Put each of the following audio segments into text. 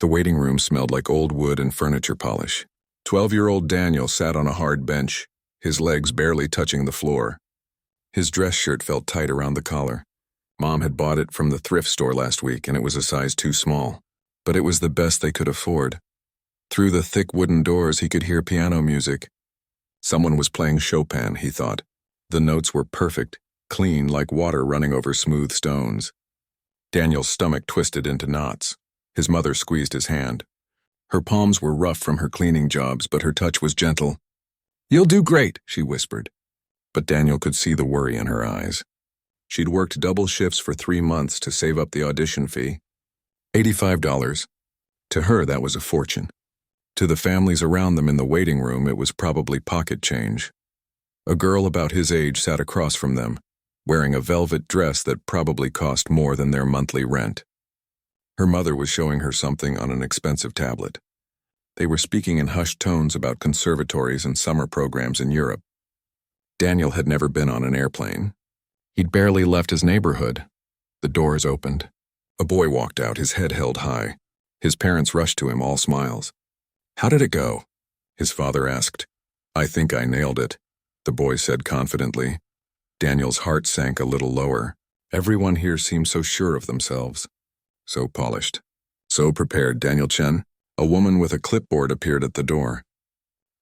The waiting room smelled like old wood and furniture polish. 12-year-old Daniel sat on a hard bench, his legs barely touching the floor. His dress shirt felt tight around the collar. Mom had bought it from the thrift store last week, and it was a size too small. But it was the best they could afford. Through the thick wooden doors, he could hear piano music. Someone was playing Chopin, he thought. The notes were perfect, clean like water running over smooth stones. Daniel's stomach twisted into knots. His mother squeezed his hand. Her palms were rough from her cleaning jobs, but her touch was gentle. "You'll do great," she whispered. But Daniel could see the worry in her eyes. She'd worked double shifts for 3 months to save up the audition fee. $85. To her, that was a fortune. To the families around them in the waiting room, it was probably pocket change. A girl about his age sat across from them, wearing a velvet dress that probably cost more than their monthly rent. Her mother was showing her something on an expensive tablet. They were speaking in hushed tones about conservatories and summer programs in Europe. Daniel had never been on an airplane. He'd barely left his neighborhood. The doors opened. A boy walked out, his head held high. His parents rushed to him, all smiles. "How did it go?" his father asked. "I think I nailed it," the boy said confidently. Daniel's heart sank a little lower. Everyone here seemed so sure of themselves. So polished. So prepared, Daniel Chen. A woman with a clipboard appeared at the door.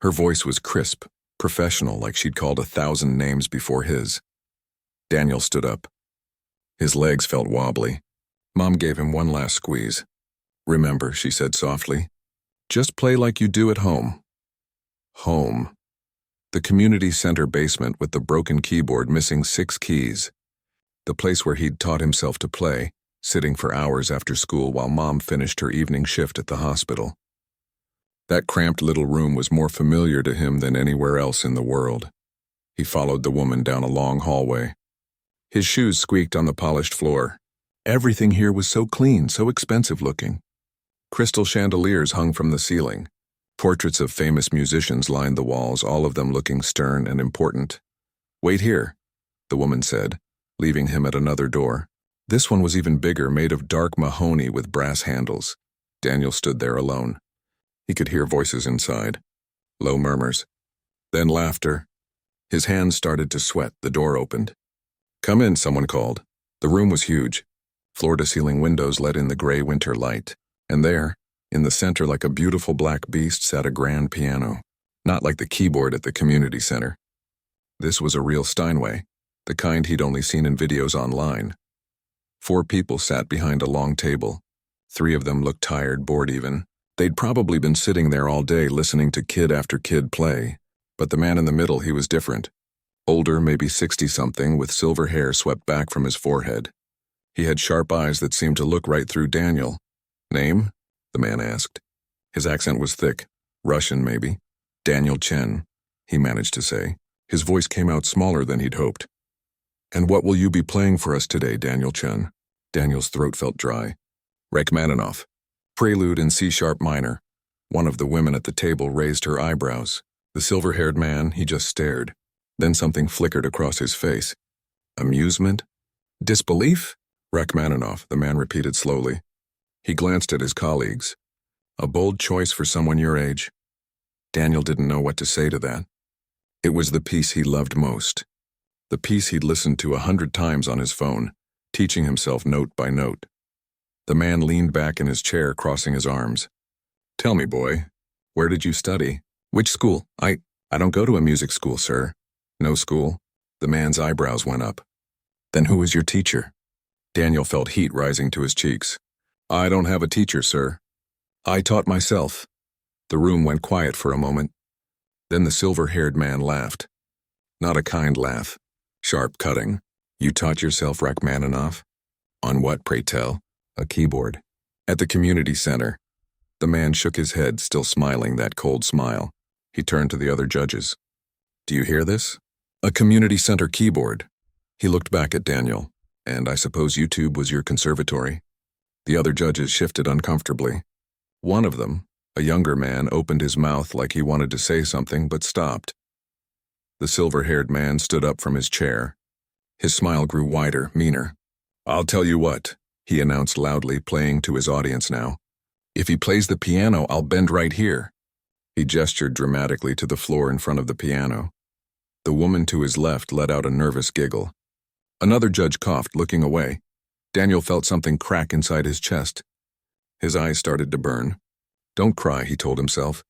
Her voice was crisp, professional, like she'd called 1,000 names before his. Daniel stood up. His legs felt wobbly. Mom gave him one last squeeze. "Remember," she said softly, "just play like you do at home." Home. The community center basement with the broken keyboard missing 6 keys. The place where he'd taught himself to play, sitting for hours after school while Mom finished her evening shift at the hospital. That cramped little room was more familiar to him than anywhere else in the world. He followed the woman down a long hallway. His shoes squeaked on the polished floor. Everything here was so clean, so expensive looking. Crystal chandeliers hung from the ceiling. Portraits of famous musicians lined the walls, all of them looking stern and important. "Wait here," the woman said, leaving him at another door. This one was even bigger, made of dark mahogany with brass handles. Daniel stood there alone. He could hear voices inside. Low murmurs. Then laughter. His hands started to sweat. The door opened. "Come in," someone called. The room was huge. Floor-to-ceiling windows let in the gray winter light. And there, in the center like a beautiful black beast, sat a grand piano. Not like the keyboard at the community center. This was a real Steinway, the kind he'd only seen in videos online. 4 people sat behind a long table. 3 of them looked tired, bored even. They'd probably been sitting there all day listening to kid after kid play. But the man in the middle, he was different. Older, maybe 60-something, with silver hair swept back from his forehead. He had sharp eyes that seemed to look right through Daniel. "Name?" the man asked. His accent was thick. Russian, maybe. "Daniel Chen," he managed to say. His voice came out smaller than he'd hoped. "And what will you be playing for us today, Daniel Chen?" Daniel's throat felt dry. "Rachmaninoff. Prelude in C-sharp minor." One of the women at the table raised her eyebrows. The silver-haired man, he just stared. Then something flickered across his face. Amusement? Disbelief? "Rachmaninoff," the man repeated slowly. He glanced at his colleagues. A bold choice for someone your age. Daniel didn't know what to say to that. It was the piece he loved most. The piece he'd listened to 100 times on his phone, teaching himself note by note. The man leaned back in his chair, crossing his arms. "Tell me, boy, where did you study? Which school?" I don't go to a music school, sir." "No school?" The man's eyebrows went up. "Then who is your teacher?" Daniel felt heat rising to his cheeks. "I don't have a teacher, sir. I taught myself." The room went quiet for a moment. Then the silver-haired man laughed. Not a kind laugh. Sharp, cutting. "You taught yourself Rachmaninoff?" "On what, pray tell?" "A keyboard." "At the community center." The man shook his head, still smiling that cold smile. He turned to the other judges. "Do you hear this? A community center keyboard." He looked back at Daniel. "And I suppose YouTube was your conservatory?" The other judges shifted uncomfortably. One of them, a younger man, opened his mouth like he wanted to say something but stopped. The silver-haired man stood up from his chair. His smile grew wider, meaner. "I'll tell you what," he announced loudly, playing to his audience now. If he plays the piano, I'll bend right here. He gestured dramatically to the floor in front of the piano. The woman to his left let out a nervous giggle. Another judge coughed, looking away. Daniel felt something crack inside his chest. His eyes started to burn. Don't cry, he told himself.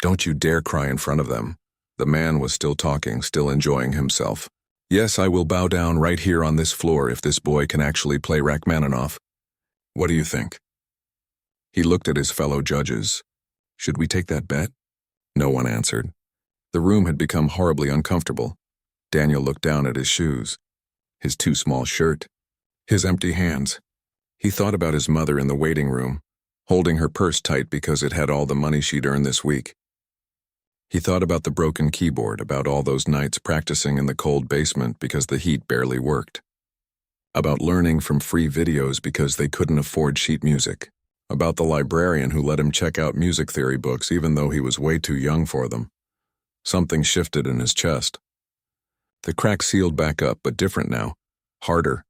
Don't you dare cry in front of them. The man was still talking, still enjoying himself. Yes, I will bow down right here on this floor if this boy can actually play Rachmaninoff. What do you think? He looked at his fellow judges. Should we take that bet? No one answered. The room had become horribly uncomfortable. Daniel looked down at his shoes, his too small shirt, his empty hands. He thought about his mother in the waiting room, holding her purse tight because it had all the money she'd earned this week. He thought about the broken keyboard, about all those nights practicing in the cold basement because the heat barely worked. About learning from free videos because they couldn't afford sheet music. About the librarian who let him check out music theory books even though he was way too young for them. Something shifted in his chest. The crack sealed back up, but different now. Harder.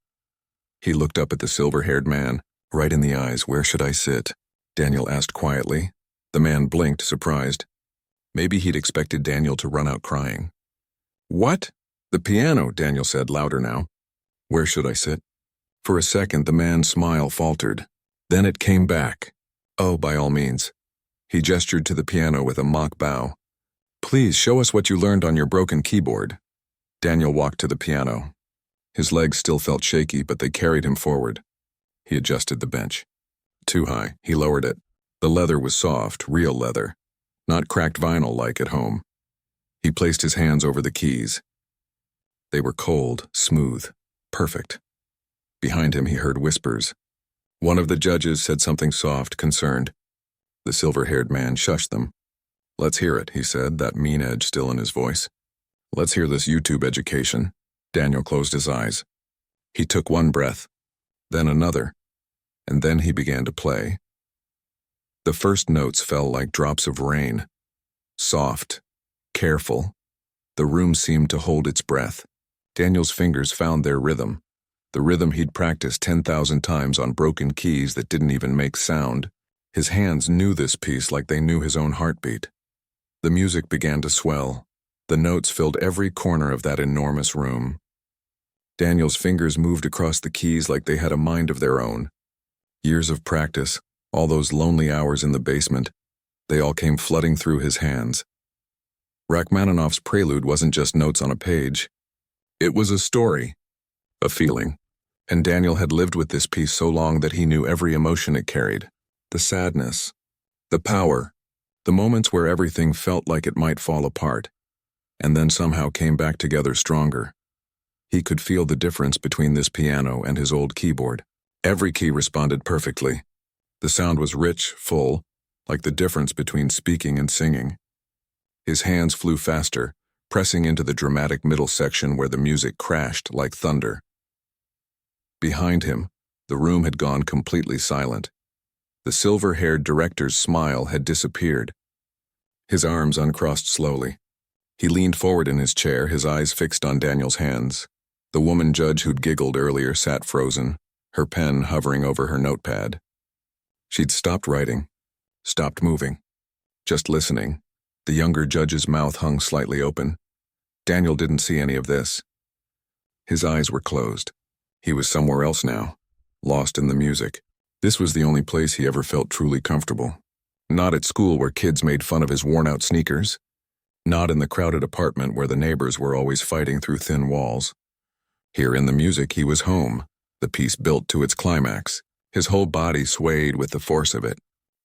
He looked up at the silver-haired man, right in the eyes. Where should I sit? Daniel asked quietly. The man blinked, surprised. Maybe he'd expected Daniel to run out crying. What? The piano, Daniel said, louder now. Where should I sit? For a second, the man's smile faltered. Then it came back. Oh, by all means. He gestured to the piano with a mock bow. Please show us what you learned on your broken keyboard. Daniel walked to the piano. His legs still felt shaky, but they carried him forward. He adjusted the bench. Too high. He lowered it. The leather was soft, real leather. Not cracked vinyl like at home. He placed his hands over the keys. They were cold, smooth, perfect. Behind him he heard whispers. One of the judges said something soft, concerned. The silver-haired man shushed them. Let's hear it, he said, that mean edge still in his voice. Let's hear this YouTube education. Daniel closed his eyes. He took one breath, then another, and then he began to play. The first notes fell like drops of rain. Soft, careful. The room seemed to hold its breath. Daniel's fingers found their rhythm. The rhythm he'd practiced 10,000 times on broken keys that didn't even make sound. His hands knew this piece like they knew his own heartbeat. The music began to swell. The notes filled every corner of that enormous room. Daniel's fingers moved across the keys like they had a mind of their own. Years of practice, all those lonely hours in the basement, they all came flooding through his hands. Rachmaninoff's Prelude wasn't just notes on a page. It was a story, a feeling. And Daniel had lived with this piece so long that he knew every emotion it carried. The sadness, the power, the moments where everything felt like it might fall apart, and then somehow came back together stronger. He could feel the difference between this piano and his old keyboard. Every key responded perfectly. The sound was rich, full, like the difference between speaking and singing. His hands flew faster, pressing into the dramatic middle section where the music crashed like thunder. Behind him, the room had gone completely silent. The silver-haired director's smile had disappeared. His arms uncrossed slowly. He leaned forward in his chair, his eyes fixed on Daniel's hands. The woman judge who'd giggled earlier sat frozen, her pen hovering over her notepad. She'd stopped writing, stopped moving, just listening. The younger judge's mouth hung slightly open. Daniel didn't see any of this. His eyes were closed. He was somewhere else now, lost in the music. This was the only place he ever felt truly comfortable. Not at school where kids made fun of his worn-out sneakers. Not in the crowded apartment where the neighbors were always fighting through thin walls. Here in the music he was home, the piece built to its climax. His whole body swayed with the force of it.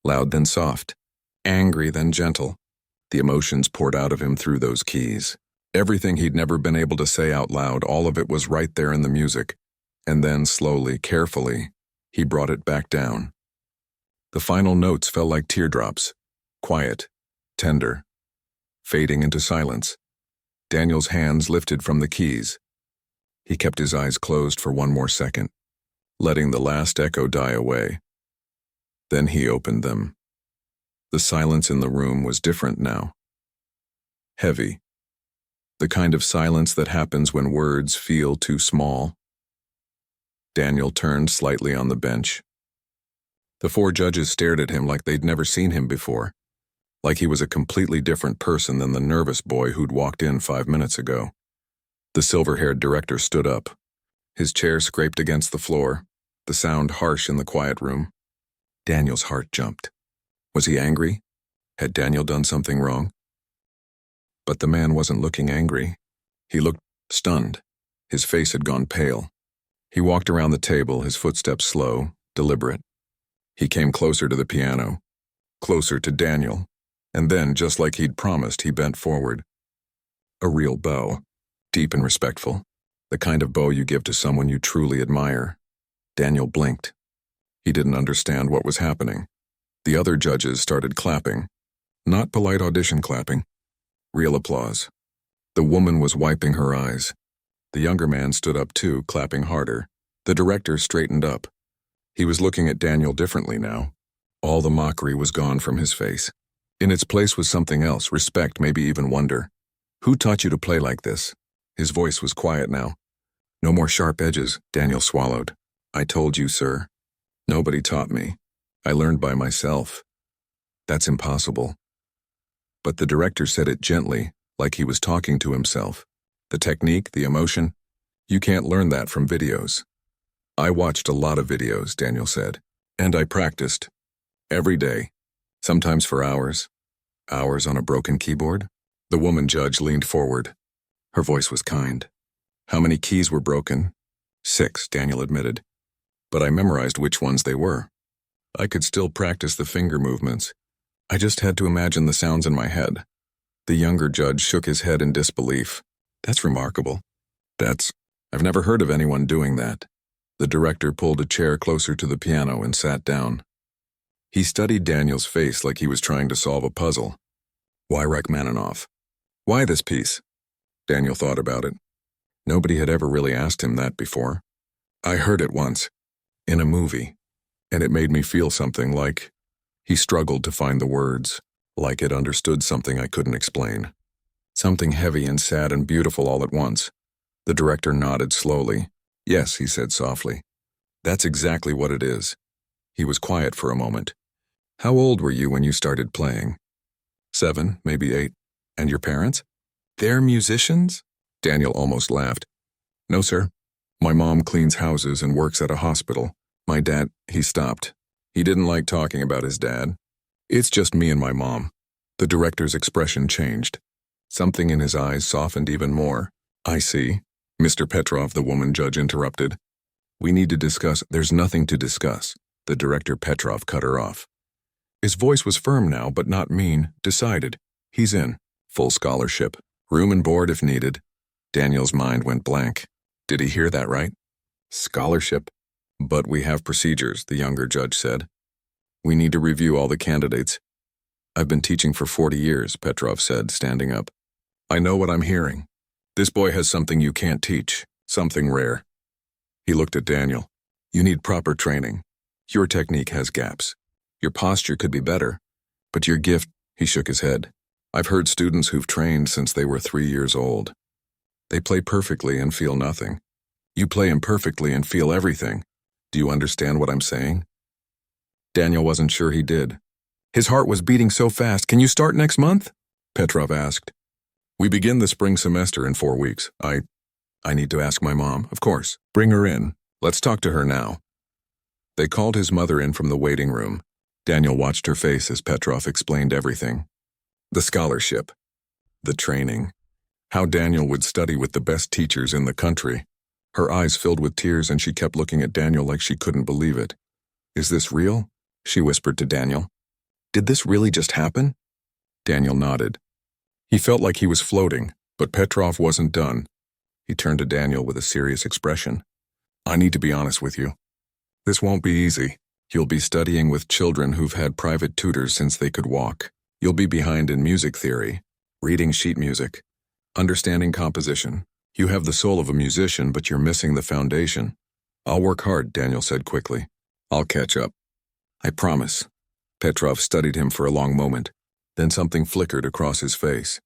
Loud then soft, angry then gentle. The emotions poured out of him through those keys. Everything he'd never been able to say out loud, all of it was right there in the music. And then slowly, carefully, he brought it back down. The final notes fell like teardrops, quiet, tender, fading into silence. Daniel's hands lifted from the keys. He kept his eyes closed for one more second, letting the last echo die away. Then he opened them. The silence in the room was different now. Heavy. The kind of silence that happens when words feel too small. Daniel turned slightly on the bench. The four judges stared at him like they'd never seen him before, like he was a completely different person than the nervous boy who'd walked in 5 minutes ago. The silver-haired director stood up. His chair scraped against the floor, the sound harsh in the quiet room. Daniel's heart jumped. Was he angry? Had Daniel done something wrong? But the man wasn't looking angry. He looked stunned. His face had gone pale. He walked around the table, his footsteps slow, deliberate. He came closer to the piano, closer to Daniel, and then, just like he'd promised, he bent forward. A real bow, deep and respectful, the kind of bow you give to someone you truly admire. Daniel blinked. He didn't understand what was happening. The other judges started clapping. Not polite audition clapping. Real applause. The woman was wiping her eyes. The younger man stood up too, clapping harder. The director straightened up. He was looking at Daniel differently now. All the mockery was gone from his face. In its place was something else, respect, maybe even wonder. Who taught you to play like this? His voice was quiet now. No more sharp edges, Daniel swallowed. I told you, sir. Nobody taught me. I learned by myself. That's impossible. But the director said it gently, like he was talking to himself. The technique, the emotion, you can't learn that from videos. I watched a lot of videos, Daniel said, and I practiced. Every day, sometimes for hours. Hours on a broken keyboard? The woman judge leaned forward. Her voice was kind. How many keys were broken? 6, Daniel admitted. But I memorized which ones they were. I could still practice the finger movements. I just had to imagine the sounds in my head. The younger judge shook his head in disbelief. That's remarkable. I've never heard of anyone doing that. The director pulled a chair closer to the piano and sat down. He studied Daniel's face like he was trying to solve a puzzle. Why Rachmaninoff? Why this piece? Daniel thought about it. Nobody had ever really asked him that before. I heard it once, in a movie, and it made me feel something like... He struggled to find the words, like it understood something I couldn't explain. Something heavy and sad and beautiful all at once. The director nodded slowly. Yes, he said softly. That's exactly what it is. He was quiet for a moment. How old were you when you started playing? 7, maybe 8. And your parents? They're musicians? Daniel almost laughed. No, sir. My mom cleans houses and works at a hospital. My dad, he stopped. He didn't like talking about his dad. It's just me and my mom. The director's expression changed. Something in his eyes softened even more. I see. Mr. Petrov, the woman judge interrupted. We need to discuss. There's nothing to discuss. The director Petrov cut her off. His voice was firm now, but not mean, decided. He's in. Full scholarship. Room and board if needed. Daniel's mind went blank. Did he hear that right? Scholarship. But we have procedures, the younger judge said. We need to review all the candidates. I've been teaching for 40 years, Petrov said, standing up. I know what I'm hearing. This boy has something you can't teach, something rare. He looked at Daniel. You need proper training. Your technique has gaps. Your posture could be better. But your gift, he shook his head. I've heard students who've trained since they were 3 years old. They play perfectly and feel nothing. You play imperfectly and feel everything. Do you understand what I'm saying? Daniel wasn't sure he did. His heart was beating so fast. Can you start next month? Petrov asked. We begin the spring semester in 4 weeks. I need to ask my mom, of course. Bring her in. Let's talk to her now. They called his mother in from the waiting room. Daniel watched her face as Petrov explained everything. The scholarship. The training. How Daniel would study with the best teachers in the country. Her eyes filled with tears and she kept looking at Daniel like she couldn't believe it. Is this real? She whispered to Daniel. Did this really just happen? Daniel nodded. He felt like he was floating, but Petrov wasn't done. He turned to Daniel with a serious expression. I need to be honest with you. This won't be easy. You'll be studying with children who've had private tutors since they could walk. You'll be behind in music theory, reading sheet music, understanding composition. You have the soul of a musician, but you're missing the foundation. I'll work hard, Daniel said quickly. I'll catch up. I promise. Petrov studied him for a long moment. Then something flickered across his face.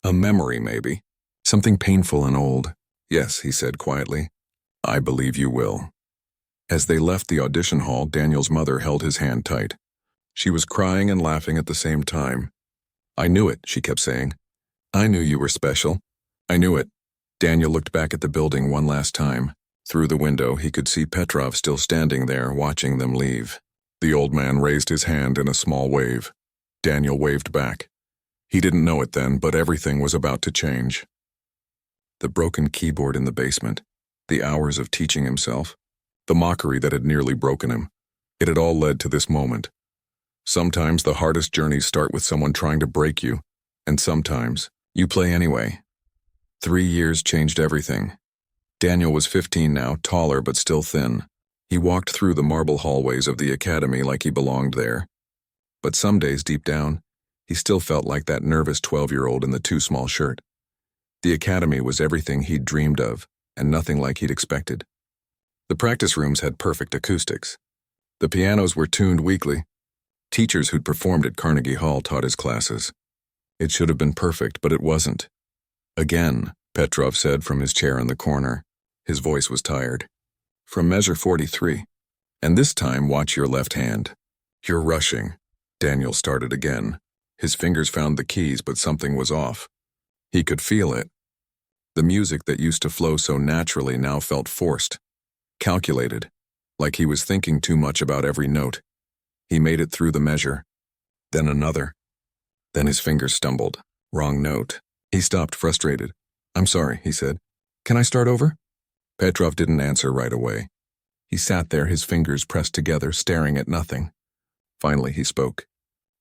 A memory, maybe. Something painful and old. Yes, he said quietly. I believe you will. As they left the audition hall, Daniel's mother held his hand tight. She was crying and laughing at the same time. "I knew it," she kept saying. "I knew you were special. I knew it." Daniel looked back at the building one last time. Through the window, he could see Petrov still standing there, watching them leave. The old man raised his hand in a small wave. Daniel waved back. He didn't know it then, but everything was about to change. The broken keyboard in the basement, the hours of teaching himself, the mockery that had nearly broken him. It had all led to this moment. Sometimes the hardest journeys start with someone trying to break you, and sometimes you play anyway. 3 years changed everything. Daniel was 15 now, taller but still thin. He walked through the marble hallways of the academy like he belonged there. But some days deep down, he still felt like that nervous 12-year-old in the too small shirt. The academy was everything he'd dreamed of, and nothing like he'd expected. The practice rooms had perfect acoustics. The pianos were tuned weekly. Teachers who'd performed at Carnegie Hall taught his classes. It should have been perfect, but it wasn't. "Again," Petrov said from his chair in the corner. His voice was tired. "From measure 43. And this time, watch your left hand." "You're rushing." Daniel started again. His fingers found the keys, but something was off. He could feel it. The music that used to flow so naturally now felt forced, calculated, like he was thinking too much about every note. He made it through the measure, then another. Then his fingers stumbled. Wrong note. He stopped, frustrated. "I'm sorry," he said. "Can I start over?" Petrov didn't answer right away. He sat there, his fingers pressed together, staring at nothing. Finally, he spoke.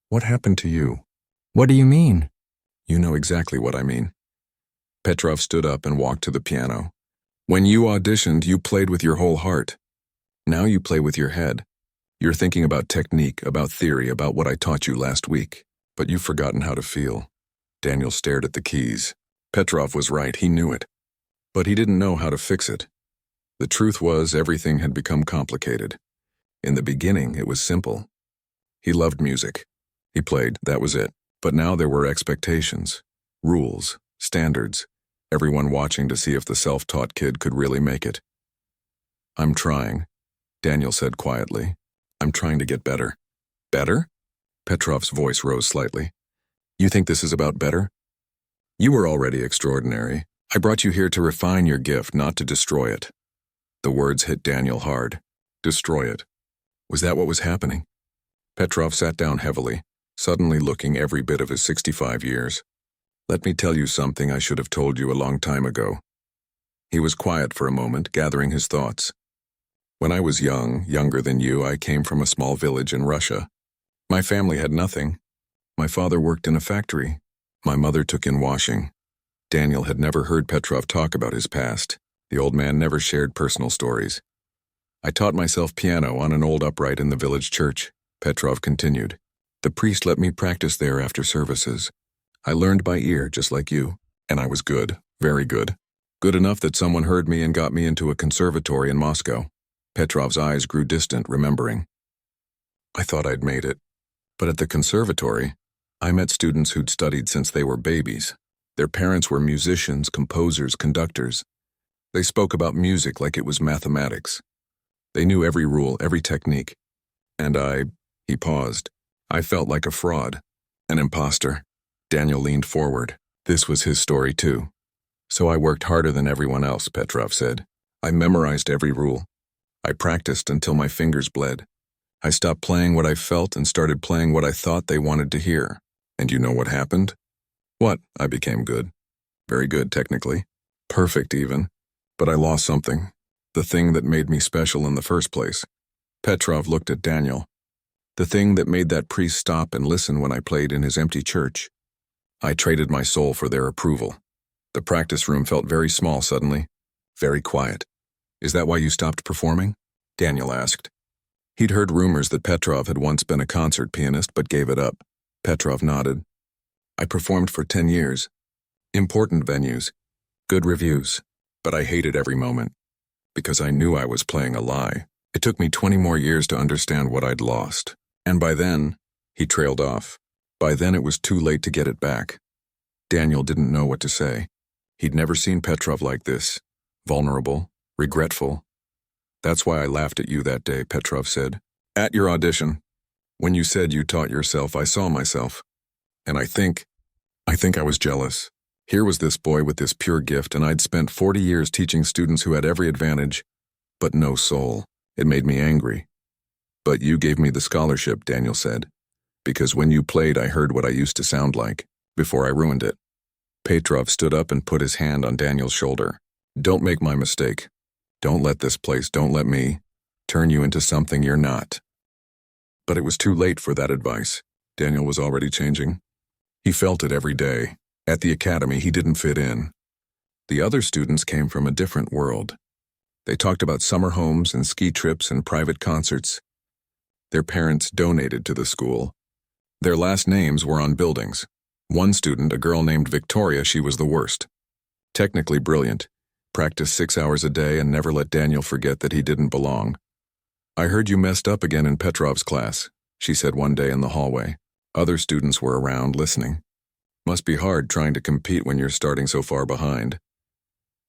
"What happened to you?" What do you mean? "You know exactly what I mean." Petrov stood up and walked to the piano. "When you auditioned, you played with your whole heart. Now you play with your head. You're thinking about technique, about theory, about what I taught you last week, but you've forgotten how to feel." Daniel stared at the keys. Petrov was right, he knew it. But he didn't know how to fix it. The truth was, everything had become complicated. In the beginning, it was simple. He loved music. He played, that was it. But now there were expectations, rules, standards, everyone watching to see if the self-taught kid could really make it. "I'm trying," Daniel said quietly. "I'm trying to get better." "Better?" Petrov's voice rose slightly. "You think this is about better? You were already extraordinary. I brought you here to refine your gift, not to destroy it." The words hit Daniel hard. Destroy it. Was that what was happening? Petrov sat down heavily, suddenly looking every bit of his 65 years. "Let me tell you something I should have told you a long time ago." He was quiet for a moment, gathering his thoughts. "When I was young, younger than you, I came from a small village in Russia. My family had nothing. My father worked in a factory. My mother took in washing." Daniel had never heard Petrov talk about his past. The old man never shared personal stories. "I taught myself piano on an old upright in the village church," Petrov continued. "The priest let me practice there after services. I learned by ear, just like you, and I was good, very good. Good enough that someone heard me and got me into a conservatory in Moscow." Petrov's eyes grew distant, remembering. "I thought I'd made it. But at the conservatory, I met students who'd studied since they were babies. Their parents were musicians, composers, conductors. They spoke about music like it was mathematics. They knew every rule, every technique. And he paused. I felt like a fraud, an imposter." Daniel leaned forward. This was his story too. "So I worked harder than everyone else," Petrov said. "I memorized every rule. I practiced until my fingers bled. I stopped playing what I felt and started playing what I thought they wanted to hear. And you know what happened?" "What?" "I became good. Very good, technically. Perfect, even. But I lost something. The thing that made me special in the first place." Petrov looked at Daniel. "The thing that made that priest stop and listen when I played in his empty church. I traded my soul for their approval. The practice room felt very small suddenly, very quiet." "Is that why you stopped performing?" Daniel asked. He'd heard rumors that Petrov had once been a concert pianist but gave it up. Petrov nodded. "I performed for 10 years. Important venues. Good reviews. But I hated every moment. Because I knew I was playing a lie. It took me 20 more years to understand what I'd lost. And by then," he trailed off. "By then it was too late to get it back." Daniel didn't know what to say. He'd never seen Petrov like this. Vulnerable, regretful. That's why I laughed at you that day, Petrov said. At your audition. When you said you taught yourself, I saw myself. And I think I was jealous. Here was this boy with this pure gift, and I'd spent 40 years teaching students who had every advantage, but no soul. It made me angry. But you gave me the scholarship, Daniel said, because when you played, I heard what I used to sound like, before I ruined it. Petrov stood up and put his hand on Daniel's shoulder. Don't make my mistake. Don't let this place, don't let me, turn you into something you're not. But it was too late for that advice. Daniel was already changing. He felt it every day. At the academy, he didn't fit in. The other students came from a different world. They talked about summer homes and ski trips and private concerts. Their parents donated to the school. Their last names were on buildings. One student, a girl named Victoria, she was the worst. Technically brilliant, practiced 6 hours a day and never let Daniel forget that he didn't belong. I heard you messed up again in Petrov's class, she said one day in the hallway. Other students were around listening. Must be hard trying to compete when you're starting so far behind.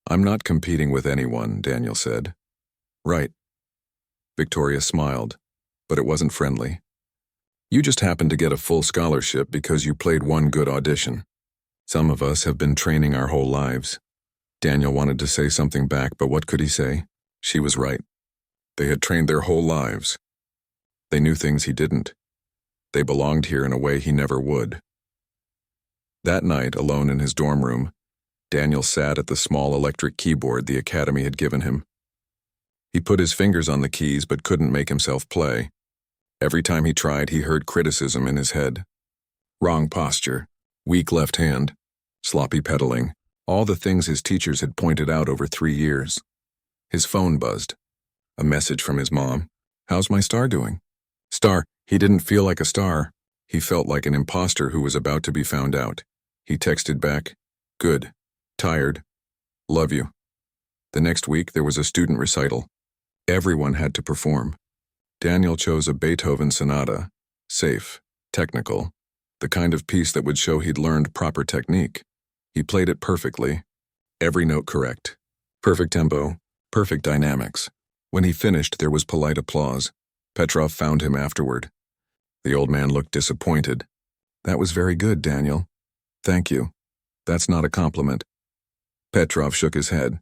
I'm not competing with anyone, Daniel said. Right. Victoria smiled, but it wasn't friendly. You just happened to get a full scholarship because you played one good audition. Some of us have been training our whole lives. Daniel wanted to say something back, but what could he say? She was right. They had trained their whole lives. They knew things he didn't. They belonged here in a way he never would. That night, alone in his dorm room, Daniel sat at the small electric keyboard the academy had given him. He put his fingers on the keys but couldn't make himself play. Every time he tried, he heard criticism in his head. Wrong posture, weak left hand, sloppy pedaling, all the things his teachers had pointed out over 3 years. His phone buzzed. A message from his mom. How's my star doing? Star. He didn't feel like a star. He felt like an imposter who was about to be found out. He texted back, good, tired, love you. The next week, there was a student recital. Everyone had to perform. Daniel chose a Beethoven sonata, safe, technical, the kind of piece that would show he'd learned proper technique. He played it perfectly, every note correct, perfect tempo, perfect dynamics. When he finished, there was polite applause. Petrov found him afterward. The old man looked disappointed. That was very good, Daniel. Thank you. That's not a compliment. Petrov shook his head.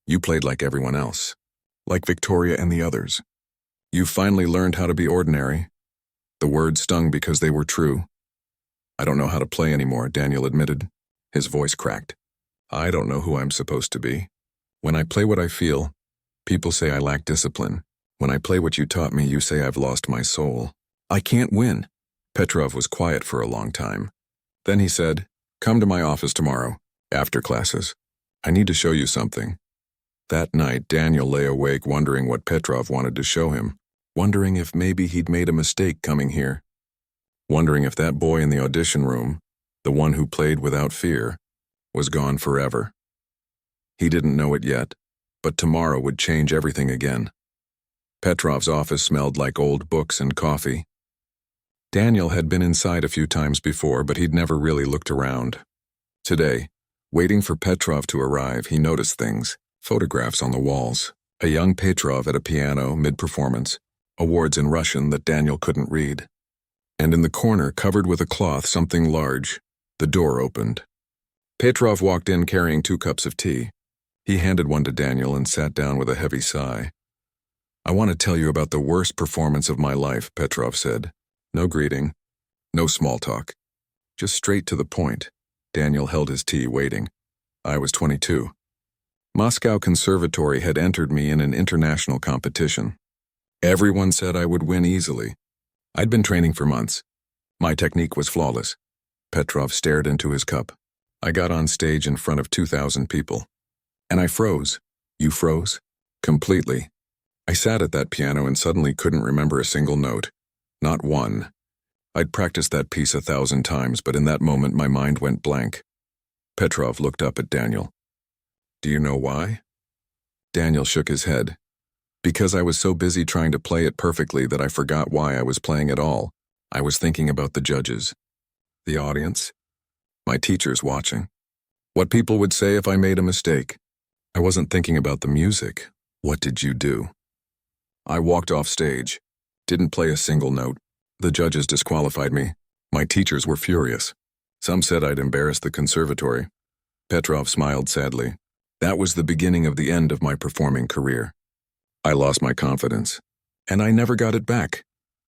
You played like everyone else, like Victoria and the others. You finally learned how to be ordinary. The words stung because they were true. I don't know how to play anymore, Daniel admitted. His voice cracked. I don't know who I'm supposed to be. When I play what I feel, people say I lack discipline. When I play what you taught me, you say I've lost my soul. I can't win. Petrov was quiet for a long time. Then he said, come to my office tomorrow, after classes. I need to show you something. That night, Daniel lay awake wondering what Petrov wanted to show him, wondering if maybe he'd made a mistake coming here, wondering if that boy in the audition room, the one who played without fear, was gone forever. He didn't know it yet, but tomorrow would change everything again. Petrov's office smelled like old books and coffee. Daniel had been inside a few times before, but he'd never really looked around. Today, waiting for Petrov to arrive, he noticed things, photographs on the walls, a young Petrov at a piano mid-performance, awards in Russian that Daniel couldn't read. And in the corner, covered with a cloth, something large. The door opened. Petrov walked in carrying 2 cups of tea. He handed one to Daniel and sat down with a heavy sigh. I want to tell you about the worst performance of my life, Petrov said. No greeting, no small talk. Just straight to the point. Daniel held his tea, waiting. I was 22. Moscow Conservatory had entered me in an international competition. Everyone said I would win easily. I'd been training for months. My technique was flawless. Petrov stared into his cup. I got on stage in front of 2,000 people. And I froze. You froze? Completely. I sat at that piano and suddenly couldn't remember a single note. Not one. I'd practiced that piece 1,000 times, but in that moment my mind went blank. Petrov looked up at Daniel. Do you know why? Daniel shook his head. Because I was so busy trying to play it perfectly that I forgot why I was playing at all. I was thinking about the judges, the audience, my teachers watching, what people would say if I made a mistake. I wasn't thinking about the music. What did you do? I walked off stage. Didn't play a single note. The judges disqualified me. My teachers were furious. Some said I'd embarrassed the conservatory. Petrov smiled sadly. That was the beginning of the end of my performing career. I lost my confidence. And I never got it back.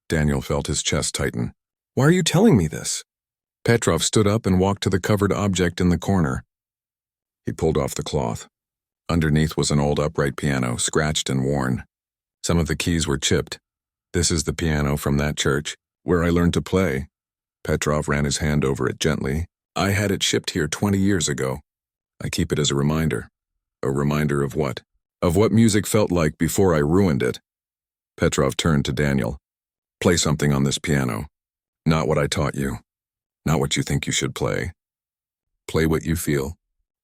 Daniel felt his chest tighten. Why are you telling me this? Petrov stood up and walked to the covered object in the corner. He pulled off the cloth. Underneath was an old upright piano, scratched and worn. Some of the keys were chipped. This is the piano from that church, where I learned to play. Petrov ran his hand over it gently. I had it shipped here 20 years ago. I keep it as a reminder. A reminder of what? Of what music felt like before I ruined it. Petrov turned to Daniel. Play something on this piano. Not what I taught you. Not what you think you should play. Play what you feel.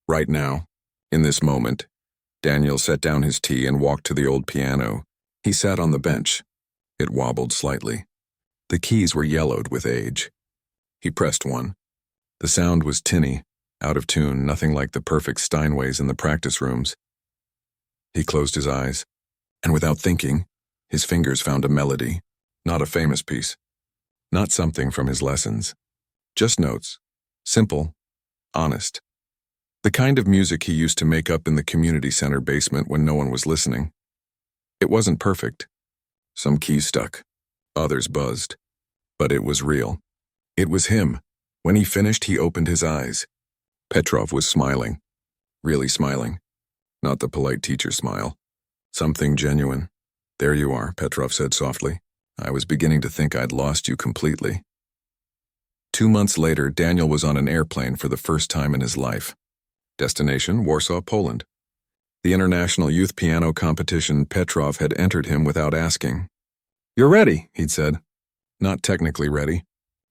Right now, in this moment. Daniel set down his tea and walked to the old piano. He sat on the bench. It wobbled slightly. The keys were yellowed with age. He pressed one. The sound was tinny, out of tune, nothing like the perfect Steinways in the practice rooms. He closed his eyes, and without thinking, his fingers found a melody, not a famous piece, not something from his lessons. Just notes, simple, honest. The kind of music he used to make up in the community center basement when no one was listening. It wasn't perfect. Some keys stuck, others buzzed. But it was real. It was him. When he finished, he opened his eyes. Petrov was smiling. Really smiling. Not the polite teacher smile. Something genuine. There you are, Petrov said softly. I was beginning to think I'd lost you completely. 2 months later, Daniel was on an airplane for the first time in his life. Destination, Warsaw, Poland. The International Youth Piano Competition. Petrov had entered him without asking. You're ready, he'd said. Not technically ready,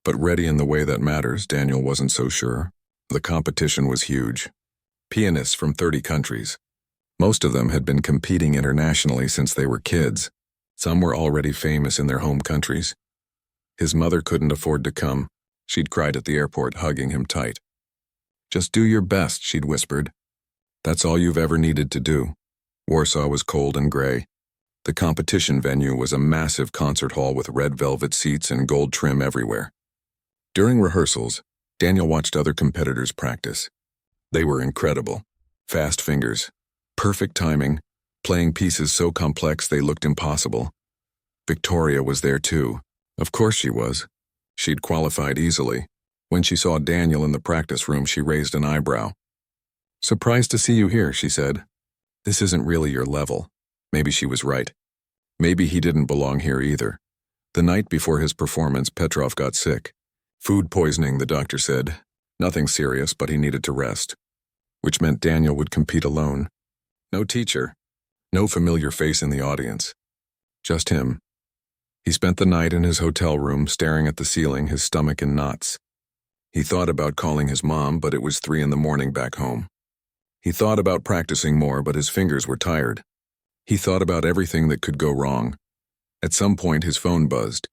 but ready in the way that matters. Daniel wasn't so sure. The competition was huge. Pianists from 30 countries. Most of them had been competing internationally since they were kids. Some were already famous in their home countries. His mother couldn't afford to come. She'd cried at the airport, hugging him tight. Just do your best, she'd whispered. That's all you've ever needed to do. Warsaw was cold and gray. The competition venue was a massive concert hall with red velvet seats and gold trim everywhere. During rehearsals, Daniel watched other competitors practice. They were incredible. Fast fingers, perfect timing, playing pieces so complex they looked impossible. Victoria was there too. Of course she was. She'd qualified easily. When she saw Daniel in the practice room, she raised an eyebrow. Surprised to see you here, she said. This isn't really your level. Maybe she was right. Maybe he didn't belong here either. The night before his performance, Petrov got sick. Food poisoning, the doctor said. Nothing serious, but he needed to rest. Which meant Daniel would compete alone. No teacher. No familiar face in the audience. Just him. He spent the night in his hotel room, staring at the ceiling, his stomach in knots. He thought about calling his mom, but it was 3 a.m. back home. He thought about practicing more, but his fingers were tired. He thought about everything that could go wrong. At some point, his phone buzzed.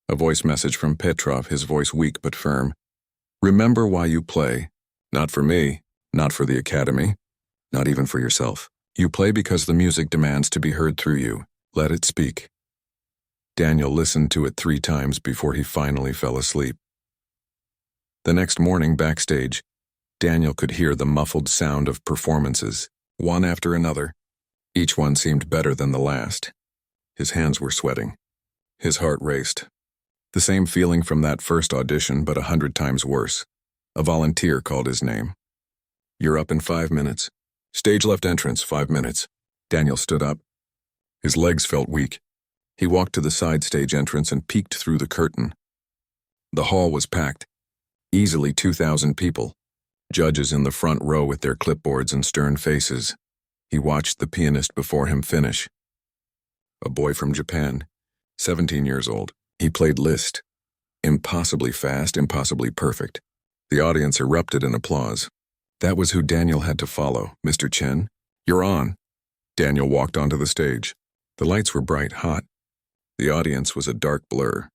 A voice message from Petrov, his voice weak but firm. Remember why you play. Not for me, not for the academy, not even for yourself. You play because the music demands to be heard through you. Let it speak. Daniel listened to it 3 times before he finally fell asleep. The next morning, backstage, Daniel could hear the muffled sound of performances, one after another. Each one seemed better than the last. His hands were sweating. His heart raced. The same feeling from that first audition, but 100 times worse. A volunteer called his name. You're up in 5 minutes. Stage left entrance, 5 minutes. Daniel stood up. His legs felt weak. He walked to the side stage entrance and peeked through the curtain. The hall was packed. Easily 2,000 people. Judges in the front row with their clipboards and stern faces. He watched the pianist before him finish. A boy from Japan, 17 years old. He played Liszt. Impossibly fast, impossibly perfect. The audience erupted in applause. That was who Daniel had to follow. Mr. Chen, you're on. Daniel walked onto the stage. The lights were bright, hot. The audience was a dark blur.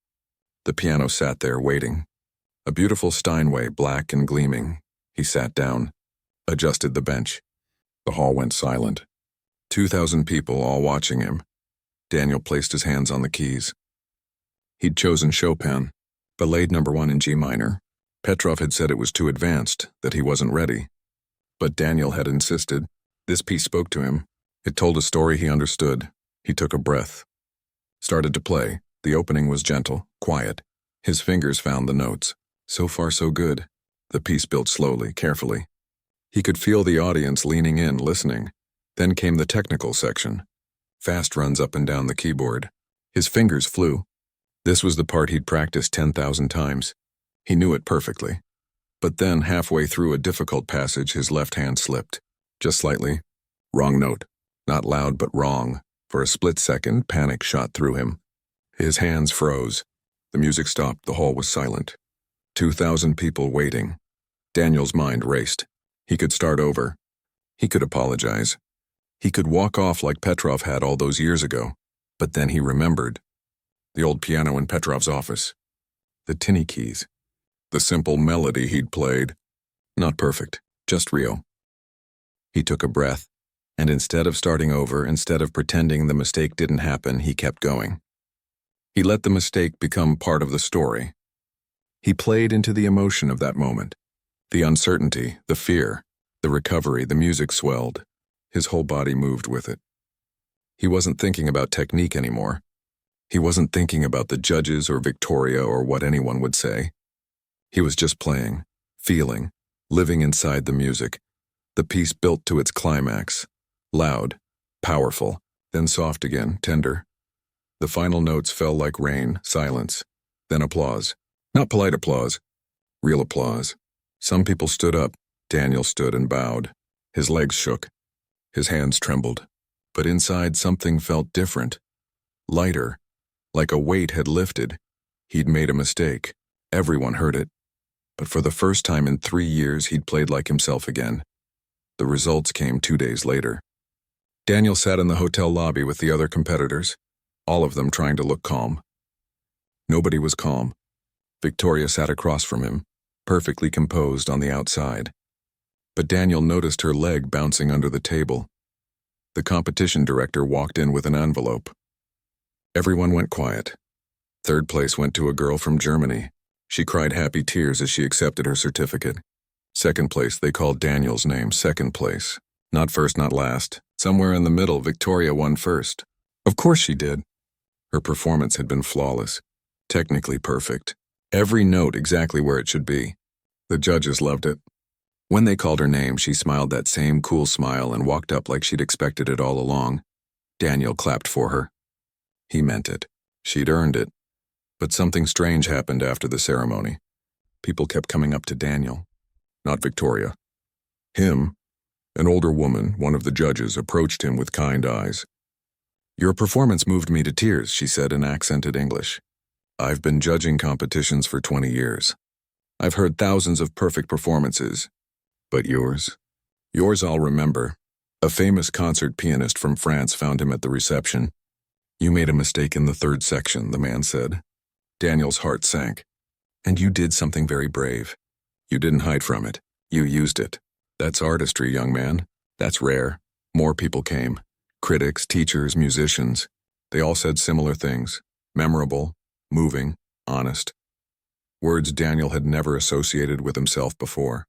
The piano sat there waiting. A beautiful Steinway, black and gleaming. He sat down, adjusted the bench. The hall went silent. 2,000 people all watching him. Daniel placed his hands on the keys. He'd chosen Chopin, Ballade No. 1 in G minor. Petrov had said it was too advanced, that he wasn't ready. But Daniel had insisted. This piece spoke to him. It told a story he understood. He took a breath. Started to play. The opening was gentle, quiet. His fingers found the notes. So far, so good. The piece built slowly, carefully. He could feel the audience leaning in, listening. Then came the technical section. Fast runs up and down the keyboard. His fingers flew. This was the part he'd practiced 10,000 times. He knew it perfectly. But then, halfway through a difficult passage, his left hand slipped. Just slightly. Wrong note. Not loud, but wrong. For a split second, panic shot through him. His hands froze. The music stopped. The hall was silent. 2,000 people waiting. Daniel's mind raced. He could start over. He could apologize. He could walk off like Petrov had all those years ago. But then he remembered. The old piano in Petrov's office. The tinny keys. The simple melody he'd played. Not perfect, just real. He took a breath, and instead of starting over, instead of pretending the mistake didn't happen, he kept going. He let the mistake become part of the story. He played into the emotion of that moment. The uncertainty, the fear, the recovery, the music swelled. His whole body moved with it. He wasn't thinking about technique anymore. He wasn't thinking about the judges or Victoria or what anyone would say. He was just playing, feeling, living inside the music. The piece built to its climax. Loud, powerful, then soft again, tender. The final notes fell like rain, silence, then applause. Not polite applause, real applause. Some people stood up. Daniel stood and bowed. His legs shook. His hands trembled. But inside something felt different. Lighter. Like a weight had lifted. He'd made a mistake. Everyone heard it. But for the first time in 3 years, he'd played like himself again. The results came 2 days later. Daniel sat in the hotel lobby with the other competitors, all of them trying to look calm. Nobody was calm. Victoria sat across from him, perfectly composed on the outside. But Daniel noticed her leg bouncing under the table. The competition director walked in with an envelope. Everyone went quiet. Third place went to a girl from Germany. She cried happy tears as she accepted her certificate. Second place, they called Daniel's name. Second place. Not first, not last. Somewhere in the middle, Victoria won first. Of course she did. Her performance had been flawless. Technically perfect. Every note exactly where it should be. The judges loved it. When they called her name, she smiled that same cool smile and walked up like she'd expected it all along. Daniel clapped for her. He meant it. She'd earned it. But something strange happened after the ceremony. People kept coming up to Daniel. Not Victoria. Him, an older woman, one of the judges, approached him with kind eyes. "Your performance moved me to tears," she said in accented English. "I've been judging competitions for 20 years. I've heard thousands of perfect performances. But yours? Yours I'll remember. A famous concert pianist from France found him at the reception. You made a mistake in the third section," the man said. Daniel's heart sank. "And you did something very brave. You didn't hide from it. You used it. That's artistry, young man. That's rare." More people came. Critics, teachers, musicians. They all said similar things. Memorable, moving, honest. Words Daniel had never associated with himself before.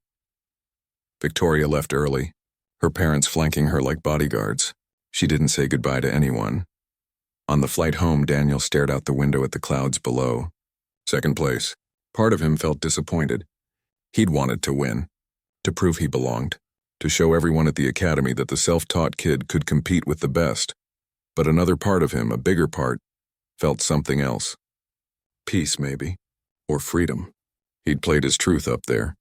Victoria left early, her parents flanking her like bodyguards. She didn't say goodbye to anyone. On the flight home, Daniel stared out the window at the clouds below. Second place. Part of him felt disappointed. He'd wanted to win, to prove he belonged, to show everyone at the academy that the self-taught kid could compete with the best. But another part of him, a bigger part, felt something else. Peace, maybe. Or freedom. He'd played his truth up there.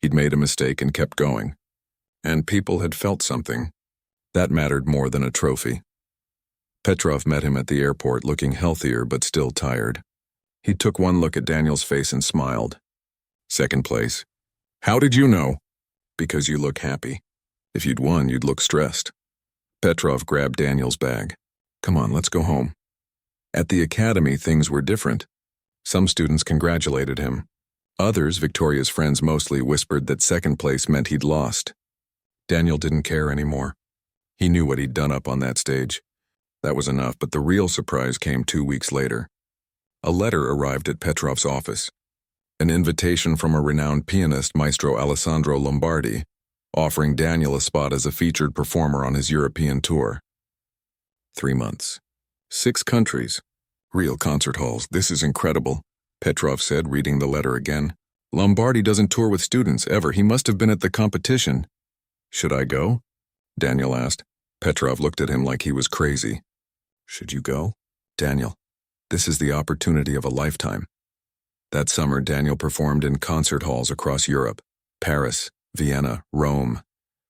He'd made a mistake and kept going. And people had felt something. That mattered more than a trophy. Petrov met him at the airport, looking healthier but still tired. He took one look at Daniel's face and smiled. Second place. "How did you know?" "Because you look happy. If you'd won, you'd look stressed." Petrov grabbed Daniel's bag. "Come on, let's go home." At the academy, things were different. Some students congratulated him. Others, Victoria's friends mostly, whispered that second place meant he'd lost. Daniel didn't care anymore. He knew what he'd done up on that stage. That was enough, but the real surprise came 2 weeks later. A letter arrived at Petrov's office. An invitation from a renowned pianist, Maestro Alessandro Lombardi, offering Daniel a spot as a featured performer on his European tour. 3 months. 6 countries. Real concert halls. This is incredible, Petrov said, reading the letter again. Lombardi doesn't tour with students, ever. He must have been at the competition. Should I go? Daniel asked. Petrov looked at him like he was crazy. Should you go? Daniel, this is the opportunity of a lifetime. That summer, Daniel performed in concert halls across Europe, Paris, Vienna, Rome,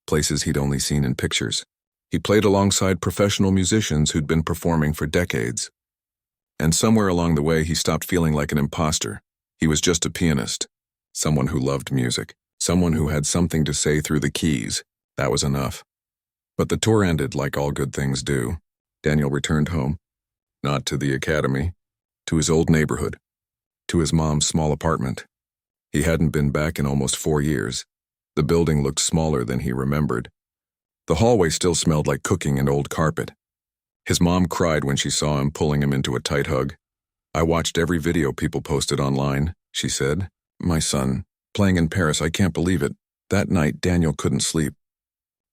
places he'd only seen in pictures. He played alongside professional musicians who'd been performing for decades. And somewhere along the way, he stopped feeling like an imposter. He was just a pianist, someone who loved music, someone who had something to say through the keys. That was enough. But the tour ended like all good things do. Daniel returned home, not to the academy, to his old neighborhood, to his mom's small apartment. He hadn't been back in almost 4 years. The building looked smaller than he remembered. The hallway still smelled like cooking and old carpet. His mom cried when she saw him, pulling him into a tight hug. I watched every video people posted online, she said. My son, playing in Paris, I can't believe it. That night, Daniel couldn't sleep.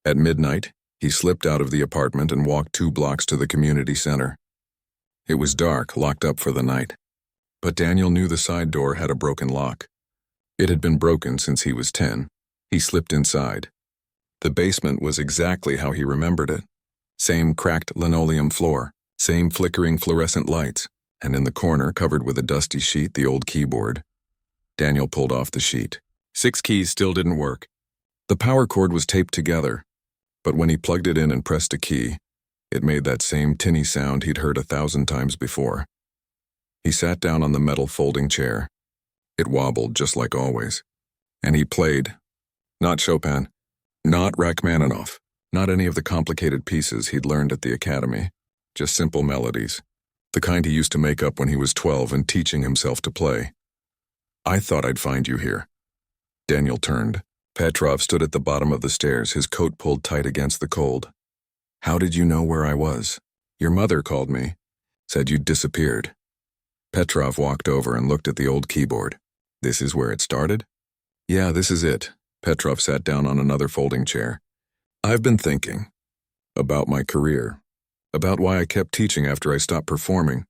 At midnight, he slipped out of the apartment and walked 2 blocks to the community center. It was dark, locked up for the night. But Daniel knew the side door had a broken lock. It had been broken since he was 10. He slipped inside. The basement was exactly how he remembered it. Same cracked linoleum floor, same flickering fluorescent lights, and in the corner, covered with a dusty sheet, the old keyboard. Daniel pulled off the sheet. 6 keys still didn't work. The power cord was taped together, but when he plugged it in and pressed a key, it made that same tinny sound he'd heard 1,000 times before. He sat down on the metal folding chair. It wobbled just like always. And he played. Not Chopin, not Rachmaninoff, not any of the complicated pieces he'd learned at the academy. Just simple melodies, the kind he used to make up when he was 12 and teaching himself to play. I thought I'd find you here. Daniel turned. Petrov stood at the bottom of the stairs, his coat pulled tight against the cold. How did you know where I was? Your mother called me. Said you'd disappeared. Petrov walked over and looked at the old keyboard. This is where it started? Yeah, this is it. Petrov sat down on another folding chair. I've been thinking about my career, about why I kept teaching after I stopped performing.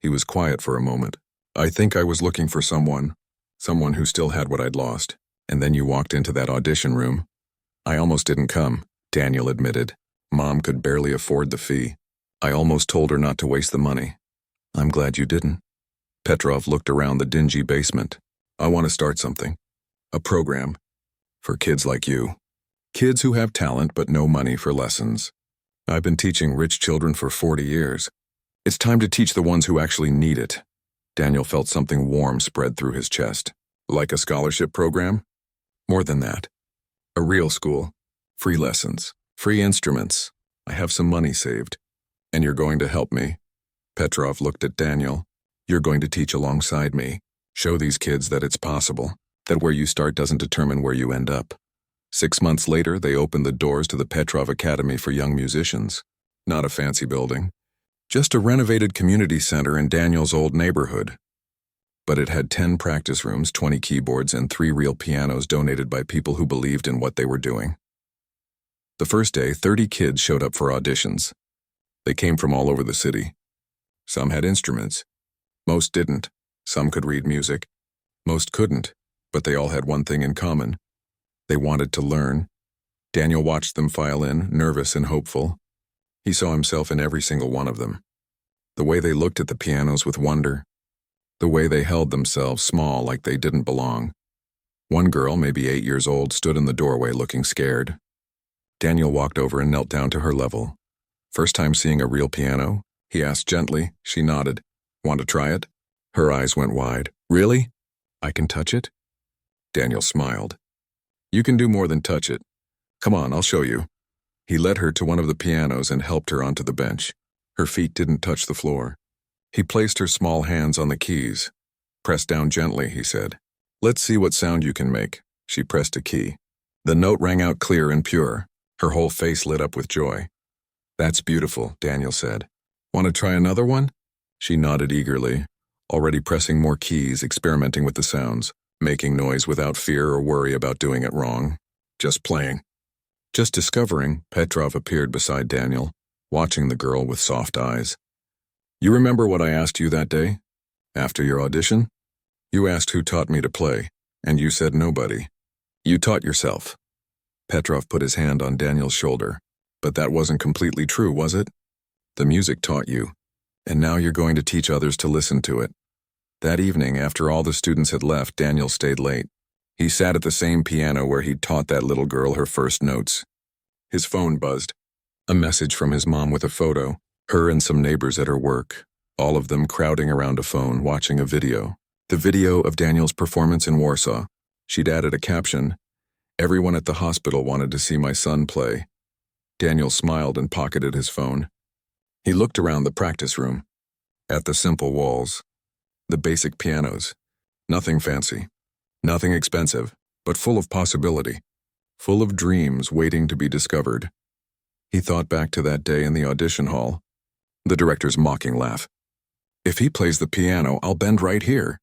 He was quiet for a moment. I think I was looking for someone who still had what I'd lost. And then you walked into that audition room. I almost didn't come, Daniel admitted. Mom could barely afford the fee. I almost told her not to waste the money. I'm glad you didn't. Petrov looked around the dingy basement. I want to start something. A program. For kids like you. Kids who have talent but no money for lessons. I've been teaching rich children for 40 years. It's time to teach the ones who actually need it. Daniel felt something warm spread through his chest. Like a scholarship program? More than that. A real school. Free lessons. Free instruments. I have some money saved. And you're going to help me. Petrov looked at Daniel. You're going to teach alongside me. Show these kids that it's possible. That where you start doesn't determine where you end up. 6 months later, they opened the doors to the Petrov Academy for Young Musicians. Not a fancy building. Just a renovated community center in Daniel's old neighborhood. But it had 10 practice rooms, 20 keyboards, and 3 real pianos donated by people who believed in what they were doing. The first day, 30 kids showed up for auditions. They came from all over the city. Some had instruments. Most didn't. Some could read music. Most couldn't, but they all had one thing in common. They wanted to learn. Daniel watched them file in, nervous and hopeful. He saw himself in every single one of them. The way they looked at the pianos with wonder. The way they held themselves small like they didn't belong. One girl, maybe 8 years old, stood in the doorway looking scared. Daniel walked over and knelt down to her level. First time seeing a real piano? He asked gently. She nodded. Want to try it? Her eyes went wide. Really? I can touch it? Daniel smiled. You can do more than touch it. Come on, I'll show you. He led her to one of the pianos and helped her onto the bench. Her feet didn't touch the floor. He placed her small hands on the keys. Press down gently, he said. Let's see what sound you can make. She pressed a key. The note rang out clear and pure. Her whole face lit up with joy. That's beautiful, Daniel said. Want to try another one? She nodded eagerly, already pressing more keys, experimenting with the sounds, making noise without fear or worry about doing it wrong. Just playing. Just discovering, Petrov appeared beside Daniel, watching the girl with soft eyes. You remember what I asked you that day? After your audition? You asked who taught me to play, and you said nobody. You taught yourself. Petrov put his hand on Daniel's shoulder. But that wasn't completely true, was it? The music taught you, and now you're going to teach others to listen to it. That evening, after all the students had left, Daniel stayed late. He sat at the same piano where he'd taught that little girl her first notes. His phone buzzed. A message from his mom with a photo, her and some neighbors at her work, all of them crowding around a phone watching a video. The video of Daniel's performance in Warsaw. She'd added a caption, "Everyone at the hospital wanted to see my son play." Daniel smiled and pocketed his phone. He looked around the practice room, at the simple walls, the basic pianos. Nothing fancy, nothing expensive, but full of possibility, full of dreams waiting to be discovered. He thought back to that day in the audition hall, the director's mocking laugh. If he plays the piano, I'll bend right here.